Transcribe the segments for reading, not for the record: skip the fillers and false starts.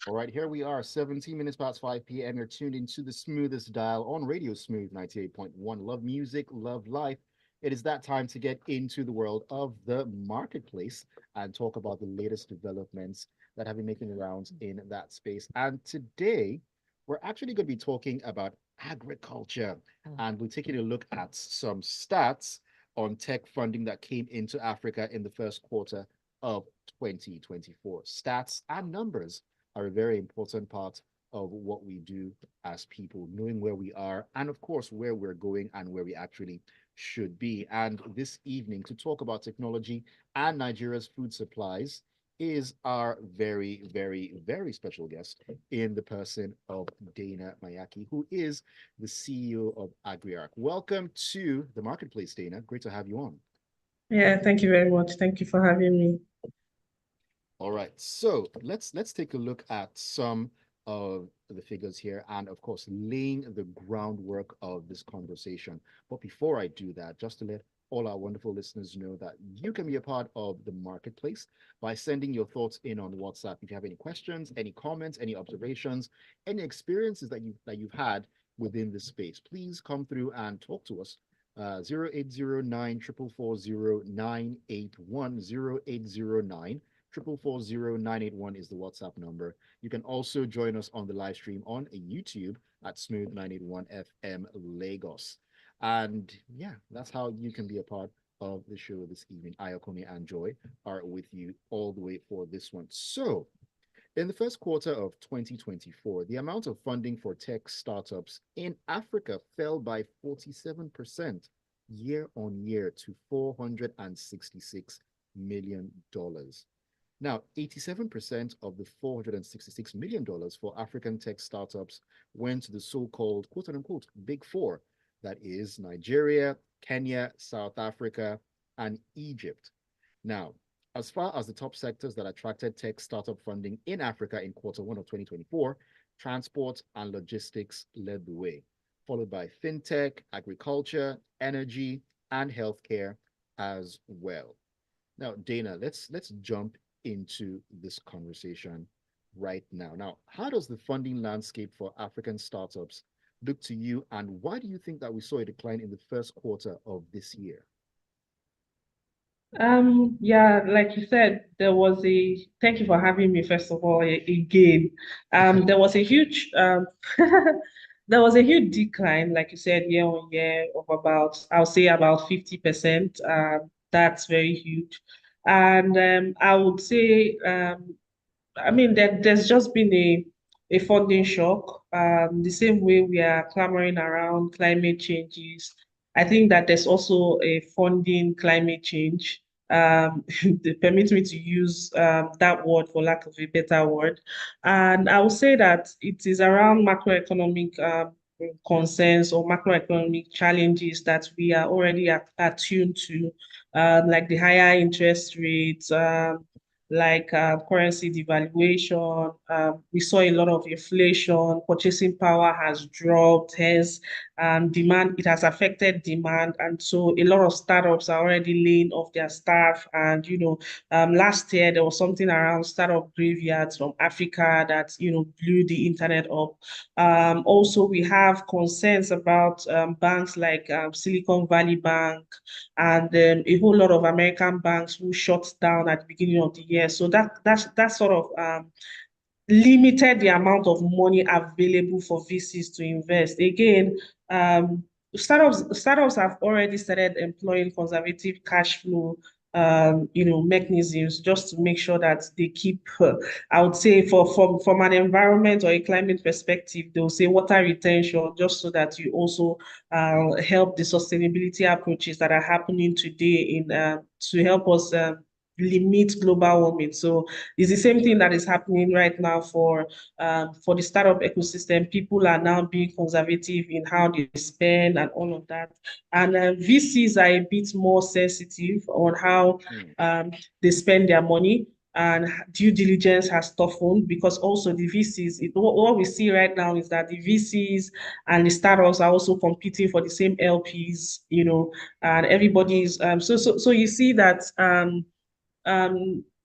All right, here we are, 17 minutes past 5 p.m. You're tuned into the smoothest dial on Radio Smooth 98.1. Love music, love life. It is that time to get into the world of the marketplace and talk about the latest developments that have been making the rounds in that space. And today, we're actually going to be talking about agriculture, and we're taking a look at some stats on tech funding that came into Africa in the first quarter of 2024. Stats and numbers are a very important part of what we do as people, knowing where we are and, of course, where we're going and where we actually should be. And this evening, to talk about technology and Nigeria's food supplies, is our very, very, very special guest in the person of Deina Mayak, who is the CEO of Agriarche. Welcome to the marketplace, Deina. Great to have you on. Yeah, thank you very much. Thank you for having me. All right, so let's take a look at some of the figures here, and of course, laying the groundwork of this conversation. But before I do that, just to let all our wonderful listeners know that you can be a part of the marketplace by sending your thoughts in on WhatsApp. If you have any questions, any comments, any observations, any experiences that you've had within this space, please come through and talk to us. 0809 440 is the WhatsApp number. You can also join us on the live stream on YouTube at Smooth 981 FM Lagos. And yeah, that's how you can be a part of the show this evening. Ayokunmi and Joy are with you all the way for this one. So, in the first quarter of 2024, the amount of funding for tech startups in Africa fell by 47% year on year to $466 million. Now, 87% of the $466 million for African tech startups went to the so-called quote unquote big four, that is Nigeria, Kenya, South Africa, and Egypt. Now, as far as the top sectors that attracted tech startup funding in Africa in quarter one of 2024, transport and logistics led the way, followed by fintech, agriculture, energy, and healthcare as well. Now, Deina, let's jump into this conversation right now. Now, how does the funding landscape for African startups look to you, and why do you think that we saw a decline in the first quarter of this year? Yeah, like you said, thank you for having me, first of all, again. There was a huge, there was a huge decline, like you said, year on year of about, I'll say about 50%. That's very huge. And I would say, I mean, there's just been a funding shock. The same way we are clamoring around climate changes, I think that there's also a funding climate change. Permit me to use that word for lack of a better word. And I would say that it is around macroeconomic concerns or macroeconomic challenges that we are already attuned to, like the higher interest rates, like currency devaluation. We saw a lot of inflation, purchasing power has dropped, hence demand, it has affected demand. And so a lot of startups are already laying off their staff. And, last year there was something around startup graveyards from Africa that, blew the internet up. Also, we have concerns about banks like Silicon Valley Bank and a whole lot of American banks who shut down at the beginning of the year. So that sort of limited the amount of money available for VCs to invest. Again, startups have already started employing conservative cash flow mechanisms just to make sure that they keep I would say from an environment or a climate perspective, they'll say water retention just so that you also help the sustainability approaches that are happening today in to help us limit global warming. So it's the same thing that is happening right now for the startup ecosystem. People are now being conservative in how they spend and all of that. And VCs are a bit more sensitive on how Hmm. they spend their money. And due diligence has toughened because also the VCs, what we see right now is that the VCs and the startups are also competing for the same LPs, and everybody's so you see that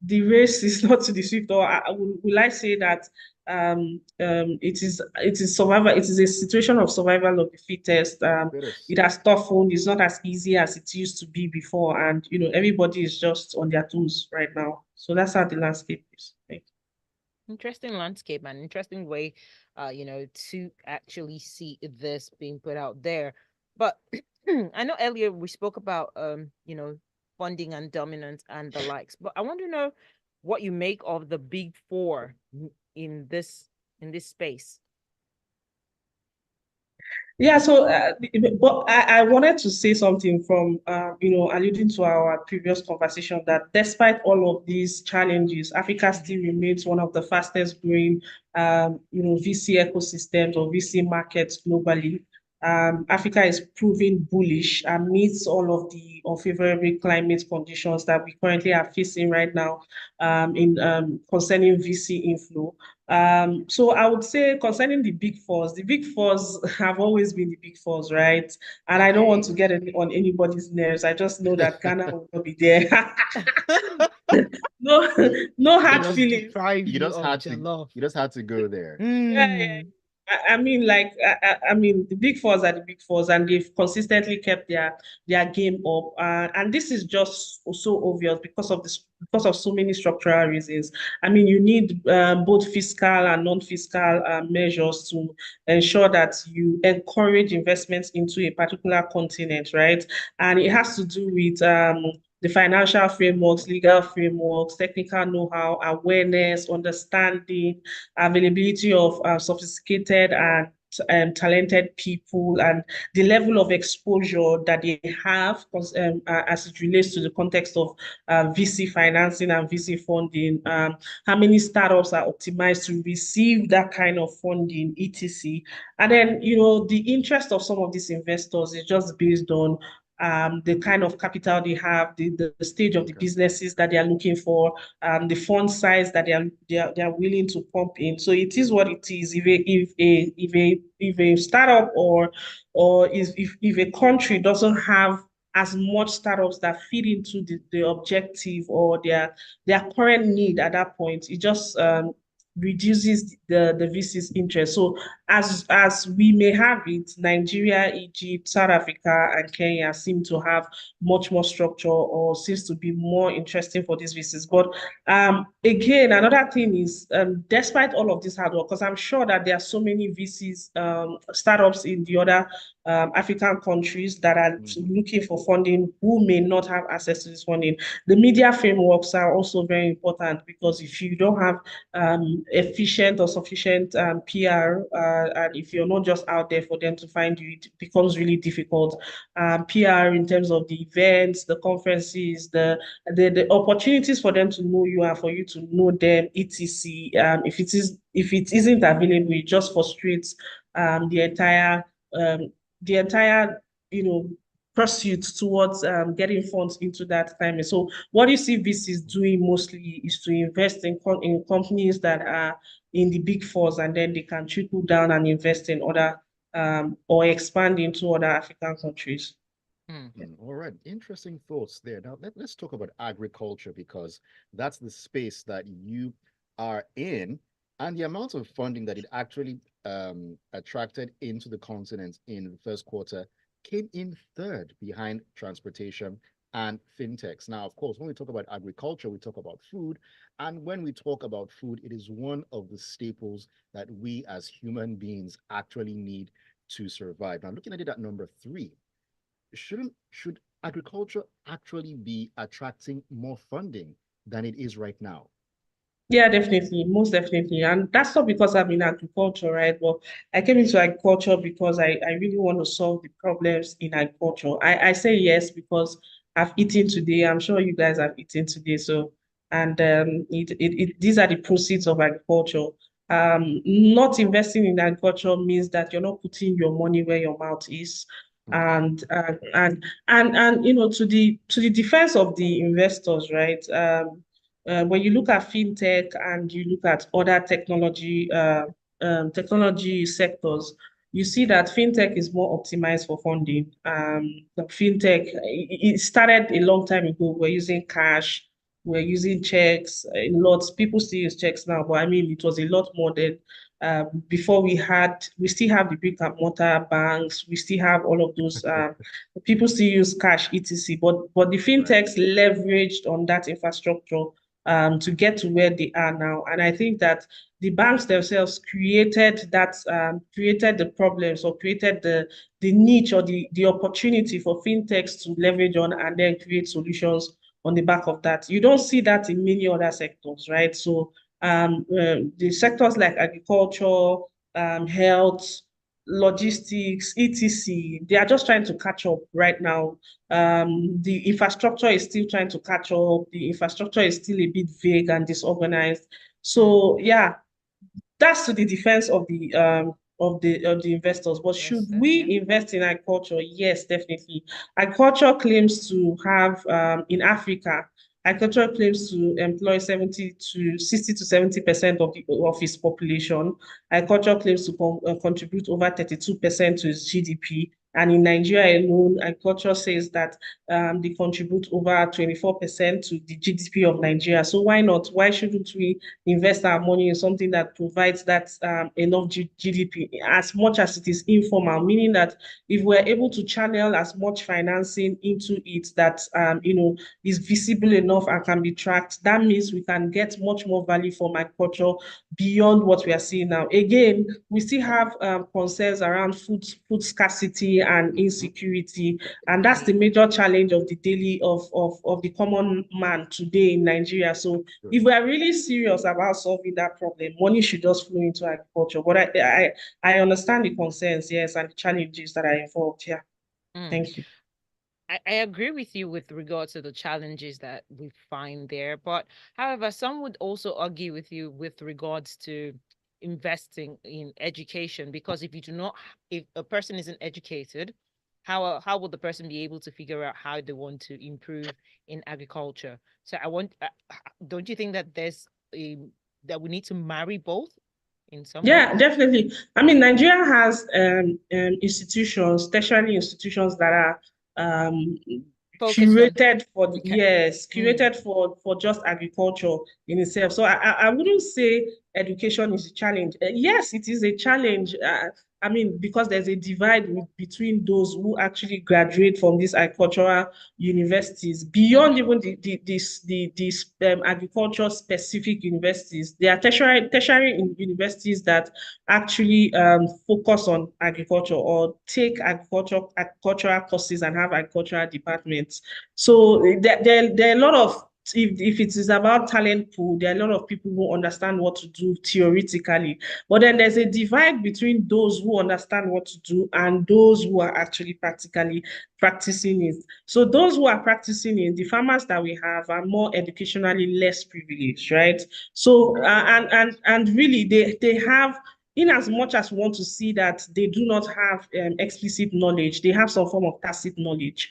the race is not to the swift, or will I say that it is survival. It is a situation of survival of the fittest. Fittest. It has toughened. It's not as easy as it used to be before, and everybody is just on their toes right now. So that's how the landscape is. Interesting landscape and interesting way, to actually see this being put out there. But I know earlier we spoke about funding and dominance and the likes, but I want to know what you make of the big four in this space. Yeah, so but I wanted to say something from alluding to our previous conversation that despite all of these challenges, Africa still remains one of the fastest growing VC ecosystems or VC markets globally. Africa is proving bullish amidst all of the unfavorable climate conditions that we currently are facing right now in concerning VC inflow. So I would say concerning the big fours have always been the big fours, right? And I don't want Okay. to get on anybody's nerves. I just know that Ghana will not be there. No, no You hard Just just feelings. deprive you you just of had to jollof. go there. Yeah, yeah. Mm. I mean, like, I mean, the big fours are the big fours, and they've consistently kept their game up. And this is just so obvious because of so many structural reasons. I mean, you need both fiscal and non-fiscal measures to ensure that you encourage investments into a particular continent, right? And it has to do with the financial frameworks, legal frameworks, technical know-how, awareness, understanding, availability of sophisticated and talented people, and the level of exposure that they have as it relates to the context of VC financing and VC funding. How many startups are optimized to receive that kind of funding, etc. And then, the interest of some of these investors is just based on the kind of capital they have, the stage of the Okay. businesses that they are looking for, the fund size that they are willing to pump in. So it is what it is. If a startup or if a country doesn't have as much startups that fit into the objective or their current need at that point, it just reduces the VC's interest. So as we may have it, Nigeria, Egypt, South Africa, and Kenya seem to have much more structure or seems to be more interesting for these VCs. But again, another thing is, despite all of this hard work, because I'm sure that there are so many VCs, startups in the other African countries that are Mhm. looking for funding who may not have access to this funding. The media frameworks are also very important, because if you don't have efficient or sufficient PR, and if you're not just out there for them to find you, it becomes really difficult. PR in terms of the events, the conferences, the opportunities for them to know you and for you to know them, etc. If it isn't available, it just frustrates the entire um, the entire you know pursuit towards getting funds into that climate. So what you see VC is doing mostly is to invest in companies that are in the big fours, and then they can trickle down and invest in other or expand into other African countries. Mm. All right, interesting thoughts there. Now let's talk about agriculture, because that's the space that you are in, and the amount of funding that it actually attracted into the continent in the first quarter came in third behind transportation and fintechs. Now, of course, when we talk about agriculture, we talk about food, and when we talk about food, it is one of the staples that we as human beings actually need to survive. Now, looking at it at number three, should agriculture actually be attracting more funding than it is right now? Yeah, definitely, most definitely. And that's not because I'm in agriculture, right? But I came into agriculture because I really want to solve the problems in agriculture. I say yes because I've eaten today. I'm sure you guys have eaten today. So, and these are the proceeds of agriculture. Not investing in agriculture means that you're not putting your money where your mouth is. Okay. And to the defense of the investors, right? When you look at fintech and you look at other technology sectors, you see that fintech is more optimized for funding. The fintech, it started a long time ago. We're using cash. we're using checks a lot. People still use checks now, but I mean, it was a lot more than before. We still have the brick and mortar banks. We still have all of those. People still use cash, etc. But the fintechs leveraged on that infrastructure to get to where they are now. And I think that the banks themselves created created the problems, or created the niche, or the opportunity for fintechs to leverage on and then create solutions on the back of that. You don't see that in many other sectors, right? So the sectors like agriculture, health, logistics, etc., they are just trying to catch up right now. The infrastructure is still trying to catch up. The infrastructure is still a bit vague and disorganized. So yeah, that's to the defense of the investors. But should Investors, we yeah. invest in agriculture? Yes, definitely. Agriculture claims to have in Africa, agriculture claims to employ 70 to 60 to 70% of its population. Agriculture claims to contribute over 32% to its GDP. And in Nigeria alone, agriculture says that they contribute over 24% to the GDP of Nigeria. So why not? Why shouldn't we invest our money in something that provides that enough GDP, as much as it is informal, meaning that if we're able to channel as much financing into it that is visible enough and can be tracked, that means we can get much more value from agriculture beyond what we are seeing now. Again, we still have concerns around food scarcity and insecurity, and that's the major challenge of the daily of the common man today in Nigeria. So if we are really serious about solving that problem, money should just flow into agriculture. But I understand the concerns, yes, and the challenges that are involved here. Thank you. I agree with you with regards to the challenges that we find there. But however, some would also argue with you with regards to investing in education, because if you do not, if a person isn't educated, how will the person be able to figure out how they want to improve in agriculture? So don't you think that that we need to marry both in some way? Yeah, definitely. I mean, Nigeria has institutions, tertiary institutions that are um, Focused on, curated for okay. yes, curated for just agriculture in itself. So I wouldn't say education is a challenge. Yes, it is a challenge. I mean, because there's a divide between those who actually graduate from these agricultural universities beyond even the agriculture specific universities. There are tertiary universities that actually focus on agriculture or take agricultural courses and have agricultural departments. So there are a lot of, if it is about talent pool, there are a lot of people who understand what to do theoretically. But then there's a divide between those who understand what to do and those who are actually practically practicing it. So those who are practicing it, the farmers that we have are more educationally less privileged, right? So and really they have, in as much as we want to see that they do not have explicit knowledge, they have some form of tacit knowledge.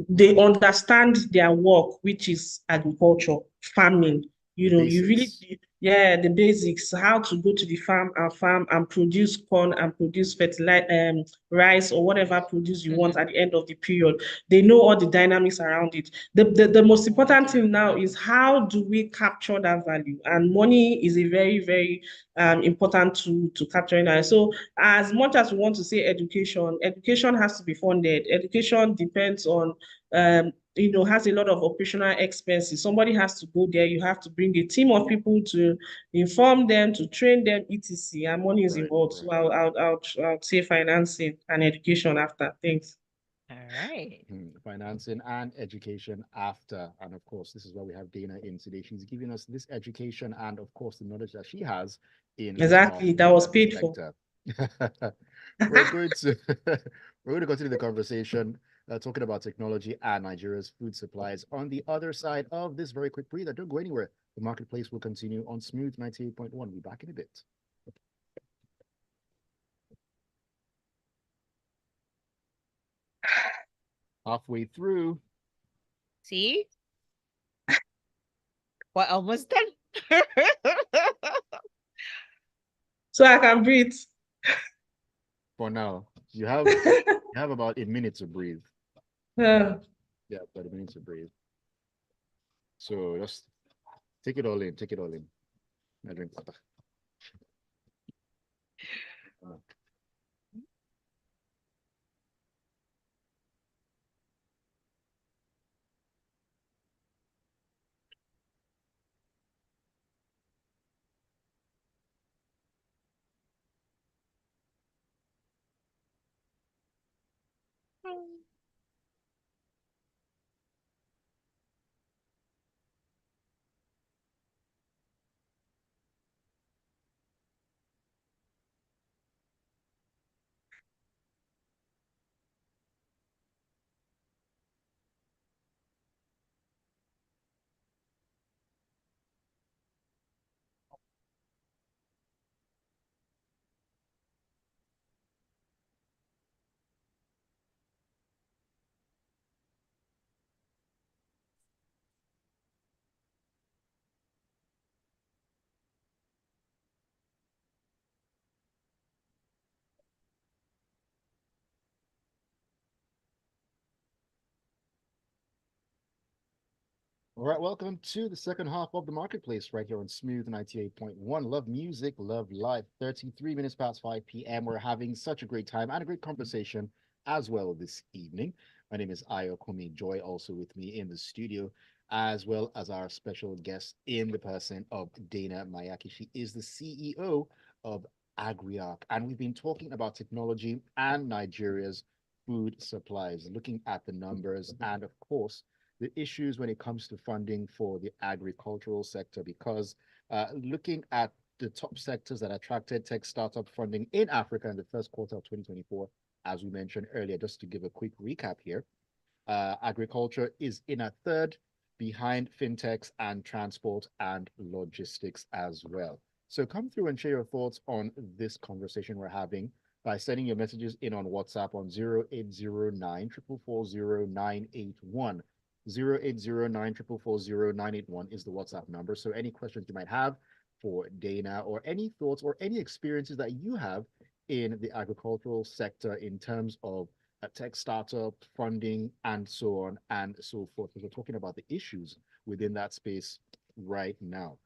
They understand their work, which is agriculture, farming. The You really, basics. yeah, the basics, how to go to the farm and produce corn and produce fertilizer, rice or whatever produce you want at the end of the period. They know all the dynamics around it. The most important thing now is how do we capture that value? And money is a very, very important to capturing that. So as much as we want to say education has to be funded. Education depends on has a lot of operational expenses. Somebody has to go there. You have to bring a team of people to inform them, to train them, etc. And money is involved. So I'll say financing and education after. Thanks. All right. Financing and education after. And of course, this is why we have Dana in today. She's giving us this education and, of course, the knowledge that she has in this Exactly. That was this paid for. sector. We're going to we're going to continue the conversation talking about technology and Nigeria's food supplies on the other side of this very quick breather. Don't go anywhere. The marketplace will continue on Smooth 98.1. We'll be back in a bit. Halfway through. See? We're almost done. So I can breathe. For now, you have about a minute to breathe. Yeah. Yeah, about a minute to breathe. So just take it all in, take it all in. I drink water. All right, welcome to the second half of the marketplace right here on Smooth 98.1. Love music, love life. 33 minutes past 5 p.m. We're having such a great time and a great conversation as well this evening. My name is Ayokunmi and Joy, also with me in the studio, as well as our special guest in the person of Deina Mayak. She is the CEO of Agriarche, and we've been talking about technology and Nigeria's food supplies, looking at the numbers and, of course, the issues when it comes to funding for the agricultural sector, because looking at the top sectors that attracted tech startup funding in Africa in the first quarter of 2024, as we mentioned earlier, just to give a quick recap here, agriculture is in a third behind fintechs and transport and logistics as well. So come through and share your thoughts on this conversation we're having by sending your messages in on WhatsApp on 0809 440 981. 0809 440 981 is the WhatsApp number. So any questions you might have for Deina, or any thoughts or any experiences that you have in the agricultural sector in terms of a tech startup, funding, and so on and so forth. Because we're talking about the issues within that space right now.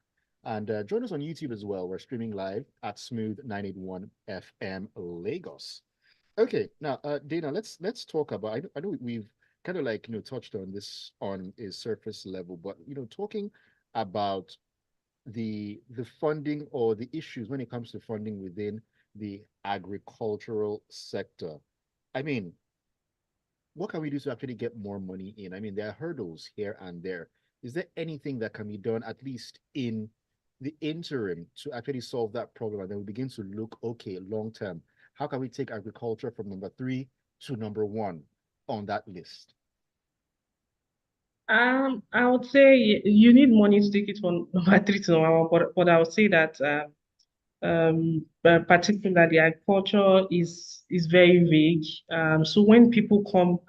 And join us on YouTube as well. We're streaming live at Smooth 981 FM Lagos. Okay, now, Deina, let's talk about. I know we've kind of like touched on this on a surface level, but talking about the funding or the issues when it comes to funding within the agricultural sector. I mean, what can we do to actually get more money in? I mean, there are hurdles here and there. Is there anything that can be done, at least in the interim, to actually solve that problem? And then we begin to look, okay, long term, how can we take agriculture from number 3 to number 1 on that list? I would say you need money to take it from number 3 to number 1, but I would say that particularly agriculture is very vague. So when people come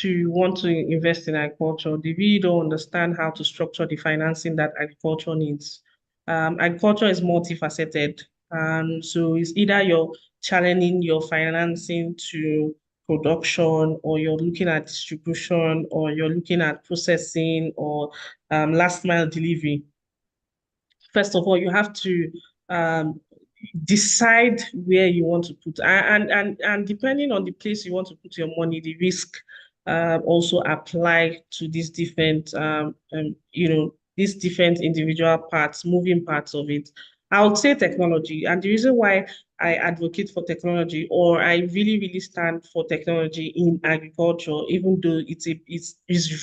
to want to invest in agriculture, they really don't understand how to structure the financing that agriculture needs. Agriculture is multifaceted. So it's either you're channeling your financing to production, or you're looking at distribution, or you're looking at processing, or last mile delivery. First of all, you have to um, decide where you want to put, and depending on the place you want to put your money, the risk also apply to these different these different individual parts, moving parts of it. I would say technology, and the reason why I advocate for technology, or I really stand for technology in agriculture, even though it's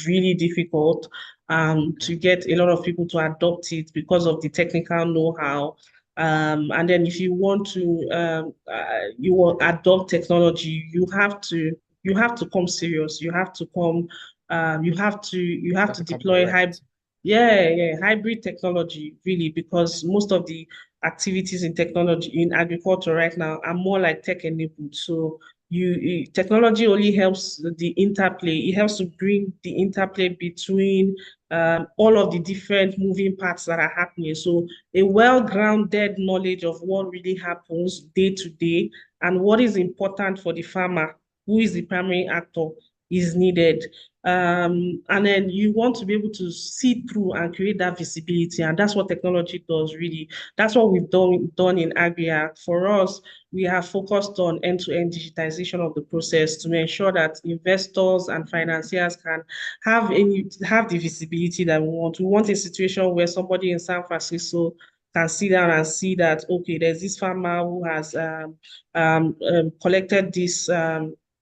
really difficult to get a lot of people to adopt it because of the technical know-how. And then if you want to you will adopt technology, you have to come serious. You have to come. You have to deploy hybrid technology, really, because most of the activities in technology in agriculture right now are more like tech enabled. So technology only helps the interplay. It helps to bring the interplay between all of the different moving parts that are happening. So a well-grounded knowledge of what really happens day to day and what is important for the farmer, who is the primary actor, is needed. And then you want to be able to see through and create that visibility. And that's what technology does, really. That's what we've done in Agriarche. For us, we have focused on end-to-end digitization of the process to ensure that investors and financiers can have the visibility that we want. We want a situation where somebody in San Francisco can sit down and see that, okay, there's this farmer who has collected this,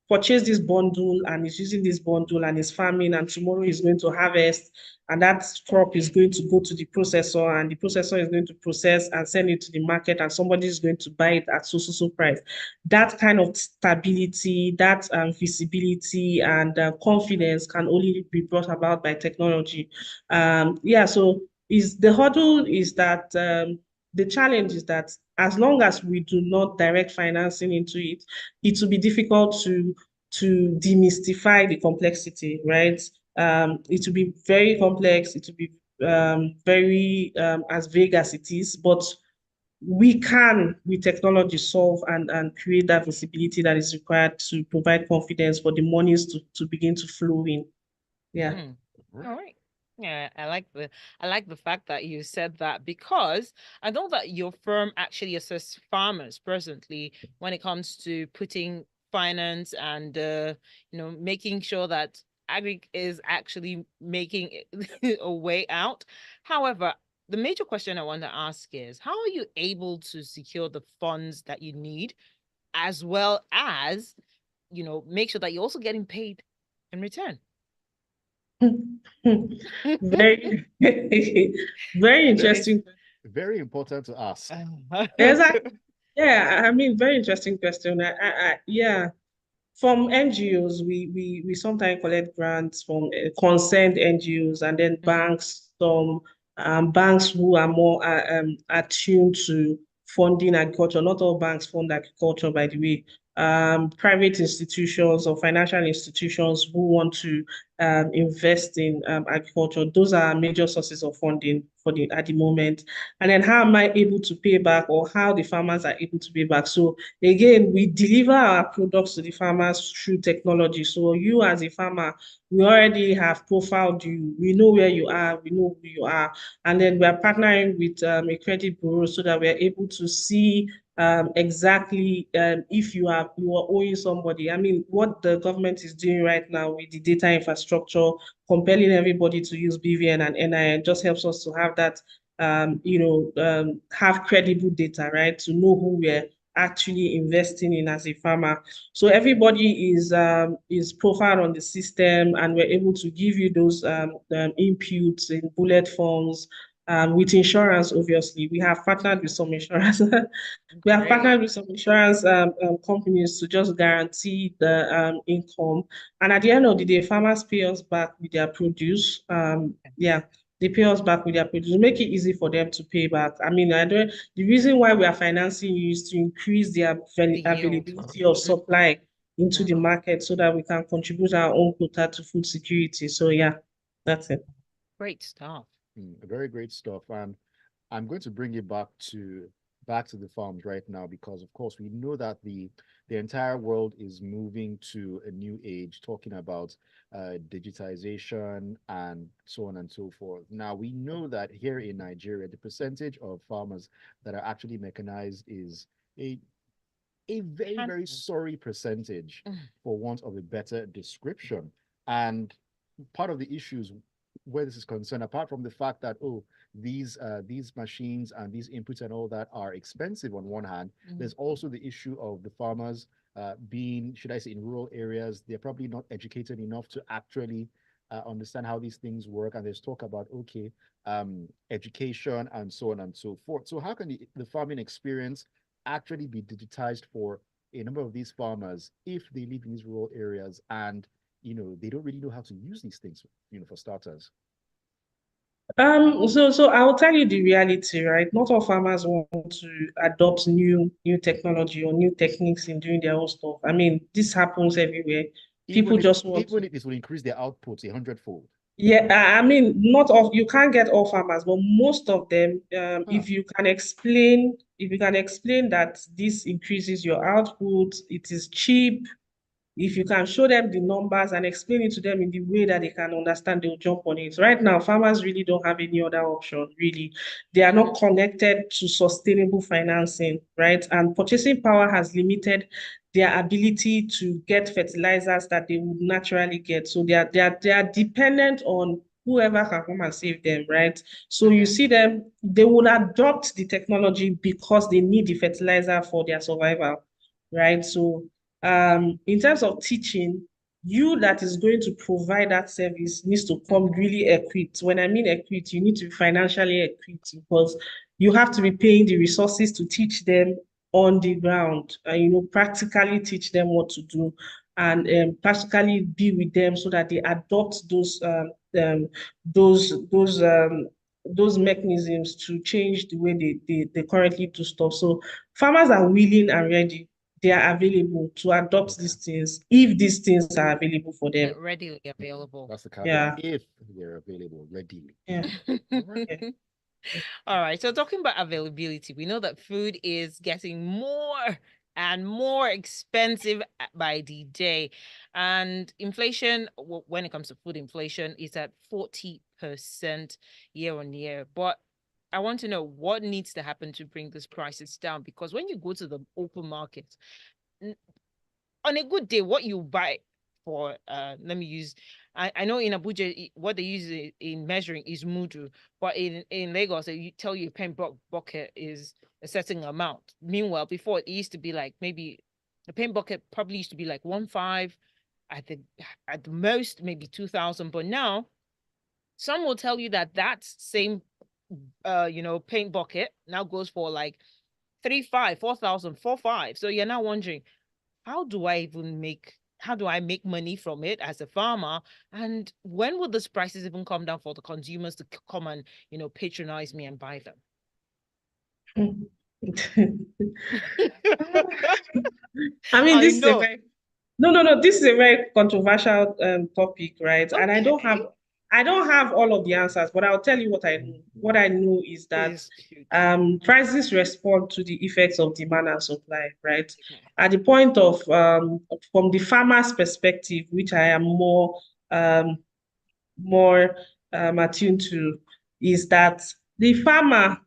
purchased this bundle and is using this bundle and is farming, and tomorrow he's going to harvest, and that crop is going to go to the processor, and the processor is going to process and send it to the market, and somebody is going to buy it at so price. That kind of stability, that visibility and confidence can only be brought about by technology. Yeah, so is the hurdle is that the challenge is that as long as we do not direct financing into it, it will be difficult to demystify the complexity, right? It will be very complex. It will be very as vague as it is, but we can, with technology, solve and create that visibility that is required to provide confidence for the monies to begin to flow in. Yeah. All right. Yeah, I like the fact that you said that, because I know that your firm actually assists farmers presently when it comes to putting finance and making sure that agri is actually making a way out. However, the major question I want to ask is, how are you able to secure the funds that you need, as well as make sure that you're also getting paid in return? Very, very interesting. Very important to ask. Exactly. Yeah, I mean, very interesting question. Yeah, from NGOs, we sometimes collect grants from concerned NGOs, and then banks, some banks who are more attuned to funding agriculture. Not all banks fund agriculture, by the way. Private institutions or financial institutions who want to invest in agriculture. Those are major sources of funding at the moment. And then how am I able to pay back, or how the farmers are able to pay back? So again, we deliver our products to the farmers through technology. So you as a farmer, we already have profiled you. We know where you are. We know who you are. And then we are partnering with a credit bureau so that we're able to see exactly if you are owing somebody. I mean, what the government is doing right now with the data infrastructure, compelling everybody to use BVN and NIN, just helps us to have that, have credible data, right? To know who we're actually investing in as a farmer. So everybody is profiled on the system, and we're able to give you those inputs in bullet forms. With insurance, obviously, we have partnered with some insurance. We have partnered with some insurance companies to just guarantee the income. And at the end of the day, farmers pay us back with their produce. Yeah, they pay us back with their produce. Make it easy for them to pay back. I mean, the reason why we are financing you is to increase the availability of supply into the market so that we can contribute our own quota to food security. So yeah, that's it. Great stuff. Very great stuff. And I'm going to bring you back to the farms right now, because of course we know that the entire world is moving to a new age, talking about digitization and so on and so forth. Now we know that here in Nigeria, the percentage of farmers that are actually mechanized is a very sorry percentage, for want of a better description. And part of the issues where this is concerned, apart from the fact that these machines and these inputs and all that are expensive on one hand, there's also the issue of the farmers being, should I say, in rural areas, they're probably not educated enough to actually understand how these things work. And there's talk about education and so on and so forth. So how can the farming experience actually be digitized for a number of these farmers if they live in these rural areas and they don't really know how to use these things, for starters? So I'll tell you the reality, right? Not all farmers want to adopt new technology or new techniques in doing their own stuff. I mean, this happens everywhere. People just want even if this will increase their outputs 100-fold. Yeah, I mean, not all, you can't get all farmers, but most of them, if you can explain that this increases your output, it is cheap, If you can show them the numbers and explain it to them in the way that they can understand, they'll jump on it. Right now, farmers really don't have any other option, really. They are not connected to sustainable financing, right? And purchasing power has limited their ability to get fertilizers that they would naturally get. So they are dependent on whoever can come and save them, right? So you see them, they will adopt the technology because they need the fertilizer for their survival, right? So in terms of teaching, you that is going to provide that service needs to come really equipped. When I mean equipped, you need to be financially equipped because you have to be paying the resources to teach them on the ground and practically teach them what to do and practically be with them so that they adopt um, those those um, those mechanisms to change the way they currently do stuff. So farmers are willing and ready, they are available to adopt these things if these things are available for them. Readily available. That's the caveat. Yeah. If they're available readily. Yeah. Alright. All right. So talking about availability, we know that food is getting more and more expensive by the day. And inflation, when it comes to food inflation, is at 40% year on year. But I want to know what needs to happen to bring these prices down, because when you go to the open market, on a good day, what you buy for, let me use, I know in Abuja, what they use in measuring is mudu, but in Lagos, they tell you a pen bucket is a certain amount. Meanwhile, before it used to be like maybe a pen bucket probably used to be like 1.5, at the most maybe 2,000. But now some will tell you that that same paint bucket now goes for like 3.5, 4,000, 4.5. So you're now wondering, how do I make money from it as a farmer? And when will these prices even come down for the consumers to come and, patronize me and buy them? I mean, I this is a know. very no. This is a very controversial topic, right? And I don't Okay. have all of the answers, but I'll tell you what I know. What I know is that Please shoot. prices respond to the effects of demand and supply, right? Okay. At the point of from the farmer's perspective, which I am um, more attuned to, is that the farmer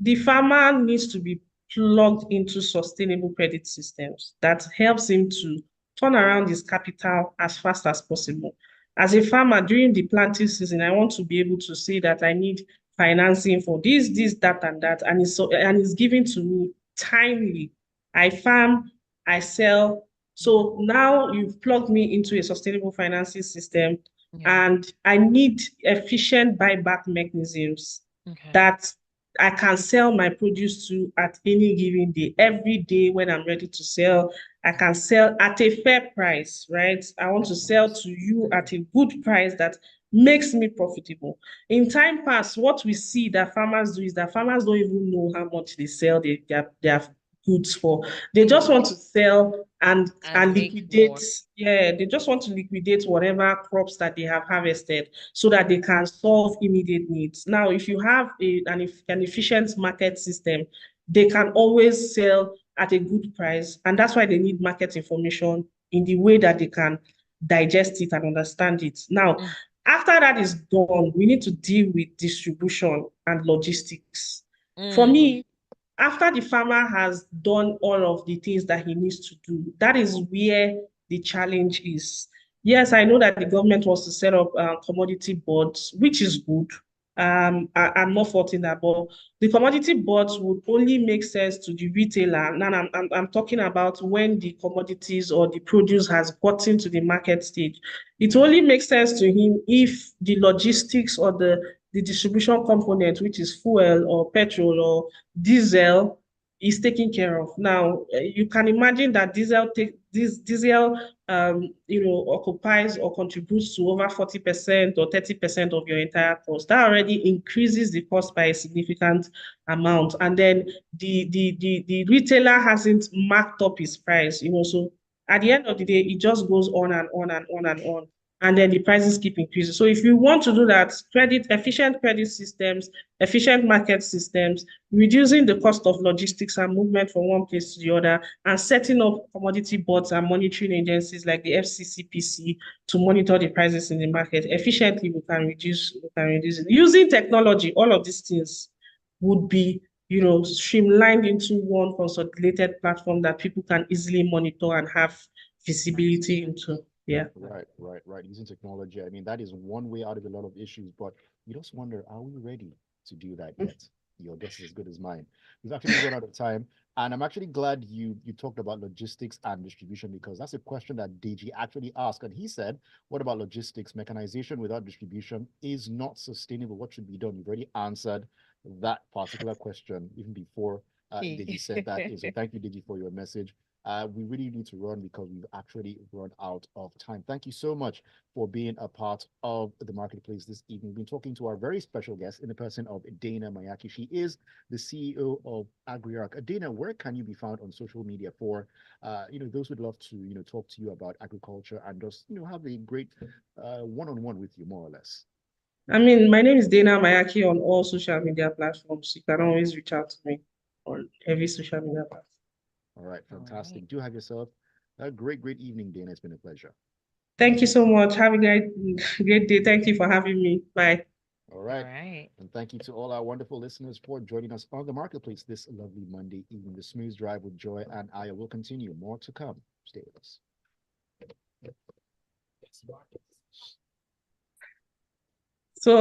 the farmer needs to be plugged into sustainable credit systems that helps him to turn around his capital as fast as possible. As a farmer during the planting season, I want to be able to say that I need financing for this, that, and that, and it's given to me timely. I farm, I sell. So now you've plugged me into a sustainable financing system, Yeah. and I need efficient buyback mechanisms Okay. that I can sell my produce to at any given day. Every day when I'm ready to sell, I can sell at a fair price, right? I want to sell to you at a good price that makes me profitable. In time past, what we see that farmers do is that farmers don't even know how much they sell their goods for. They just want to sell and Make liquidate. more. Yeah, they just want to liquidate whatever crops that they have harvested so that they can solve immediate needs. Now, if you have an efficient market system, they can always sell at a good price. And that's why they need market information in the way that they can digest it and understand it. Now, after that is done, we need to deal with distribution and logistics. For me, after the farmer has done all of the things that he needs to do, that is where the challenge is. Yes, I know that the government wants to set up commodity boards, which is good. I'm not faulting that, but the commodity boards would only make sense to the retailer. Now, I'm talking about when the commodities or the produce has gotten to the market stage. It only makes sense to him if the logistics or the distribution component, which is fuel or petrol or diesel, is taken care of. Now, you can imagine that diesel occupies or contributes to over 40% or 30% of your entire cost. That already increases the cost by a significant amount. And then the retailer hasn't marked up his price, so at the end of the day, it just goes on and on and on and on. and then the prices keep increasing. So if you want to do that, efficient credit systems, efficient market systems, reducing the cost of logistics and movement from one place to the other, and setting up commodity boards and monitoring agencies like the FCCPC to monitor the prices in the market efficiently, we can reduce it. Using technology, all of these things would be streamlined into one consolidated platform that people can easily monitor and have visibility into. Yeah. Right. Using technology. I mean, that is one way out of a lot of issues, but you just wonder, are we ready to do that yet? Your guess is as good as mine. We've actually run out of time. And I'm actually glad you talked about logistics and distribution, because that's a question that DG actually asked. And he said, what about logistics? Mechanization without distribution is not sustainable. What should be done? You've already answered that particular question even before DG said that. So thank you, DG, for your message. We really need to run because we've actually run out of time. Thank you so much for being a part of the marketplace this evening. We've been talking to our very special guest in the person of Deina Mayak. She is the CEO of Agriarche. Deina, where can you be found on social media for those who'd love to talk to you about agriculture and just have a great one-on-one with you, more or less? I mean, my name is Deina Mayaki on all social media platforms. You can always reach out to me on every social media platform. All right, fantastic. Do have yourself a great evening, Deina. It's been a pleasure. Thank you so much. Have a great day. Thank you for having me. Bye. All right. And thank you to all our wonderful listeners for joining us on the marketplace this lovely Monday evening. The Smooth Drive with Joy and Aya will continue. More to come. Stay with us.